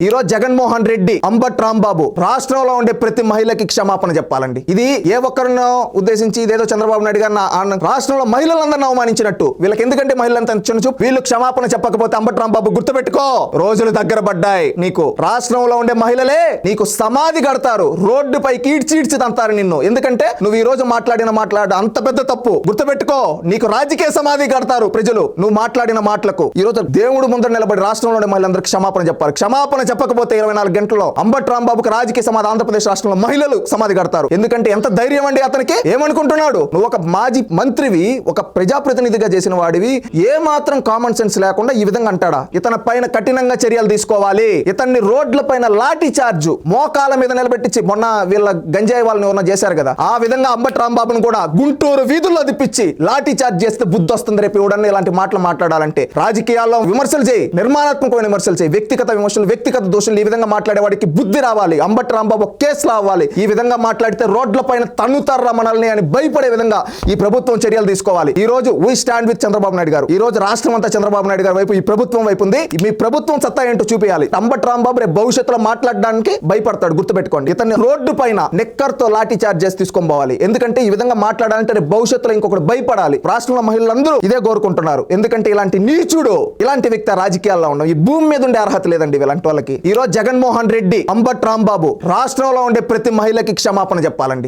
ఈ రోజు జగన్మోహన్ రెడ్డి అంబట్ రాంబాబు రాష్ట్రంలో ఉండే ప్రతి మహిళకి క్షమాపణ చెప్పాలండి. ఇది ఏ ఒక్కరినో ఉద్దేశించి ఇదేదో చంద్రబాబు నాయుడు గారు రాష్ట్రంలో మహిళలందరినీ అవమానించినట్టు. వీళ్ళకి ఎందుకంటే మహిళలంతా చిన్నచూపు. వీళ్ళు క్షమాపణ చెప్పకపోతే అంబట్ రాంబాబు గుర్తుపెట్టుకో, రోజులు దగ్గర పడ్డాయి. నీకు రాష్ట్రంలో ఉండే మహిళలే నీకు సమాధి కడతారు, రోడ్డుపై ఈడ్చి తంతారు నిన్ను. ఎందుకంటే నువ్వు ఈ రోజు మాట్లాడ అంత పెద్ద తప్పు. గుర్తుపెట్టుకో, నీకు రాజకీయ సమాధి కడతారు ప్రజలు నువ్వు మాట్లాడిన మాటలకు. ఈ రోజు దేవుడు ముందర నిలబడి రాష్ట్రంలోని మహిళలందరికీ క్షమాపణ చెప్పాలి. క్షమాపణ చెప్పకపోతే 24 గంటల్లో అంబట్ రాంబాబుకి రాజకీయ సమాధి ఆంధ్రప్రదేశ్ రాష్ట్రంలో మహిళలు సమాధి కడతారు. ఎందుకంటే ఎంత ధైర్యం అండి అతనికి. ఏమనుకుంటున్నాడు? నువ్వు ఒక మాజీ మంత్రివి, ఒక ప్రజాప్రతినిధిగా చేసిన వాడివి, ఏ మాత్రం కామన్ సెన్స్ లేకుండా ఈ విధంగా అంటాడా? ఇతని పైన కఠినంగా చర్యలు తీసుకోవాలి. ఇతన్ని రోడ్ల పైన లాఠీ చార్జ్ మోకాల మీద నిలబెట్టించి మొన్న వీళ్ళ గంజాయి వాళ్ళని ఉన్న చేశారు కదా, ఆ విధంగా అంబట్ రాంబాబును కూడా గుంటూరు వీధుల్లో తిప్పించి లాఠీ చార్జ్ చేస్తే బుద్ధి వస్తుంది రేపు ఎవడన్నా ఇలాంటి మాటలు మాట్లాడాలంటే. రాజకీయాల్లో విమర్శలు చేయి, నిర్మాణాత్మకమైన విమర్శలు చేయి. వ్యక్తిగత విమర్శలు, వ్యక్తిగత దోషులు ఈ విధంగా మాట్లాడేవాడికి బుద్ధి రావాలి. అంబట్ రాంబాబు కేసులు అవ్వాలి. ఈ విధంగా మాట్లాడితే రోడ్ల పైన తన్నుతారా మనల్ని అని భయపడే విధంగా ఈ ప్రభుత్వం చర్యలు తీసుకోవాలి. ఈ రోజు we stand with Chandrababu Naidu గారు. ఈ రోజు రాష్ట్రం అంతా చంద్రబాబు నాయుడు గారి వైపు, ఈ ప్రభుత్వం వైపు ఉంది. మీ ప్రభుత్వం సత్తా ఏంటో చూపించాలి. అంబట్ రాంబాబు రేపు భవిష్యత్తులో మాట్లాడడానికి భయపడతాడు. గుర్తుపెట్టుకోండి. ఇతన్ని రోడ్డు పైన నెక్కర్తో లాఠీ చార్జ్ చేసి తీసుకొని పోవాలి. ఎందుకంటే ఈ విధంగా మాట్లాడాలంటే రేపు భవిష్యత్తులో ఇంకొకటి భయపడాలి. రాష్ట్రంలో మహిళలందరూ ఇదే కోరుకుంటున్నారు. ఎందుకంటే ఇలాంటి నీచుడు, ఇలాంటి వ్యక్తి రాజకీయాల్లో ఉండడం, ఈ భూమి మీద ఉండే అర్హత లేదండి ఇలాంటి వాళ్ళకి. ఈ రోజు జగన్మోహన్ రెడ్డి అంబట్ రాంబాబు రాష్ట్రంలో ఉండే ప్రతి మహిళకి క్షమాపణ చెప్పాలండి.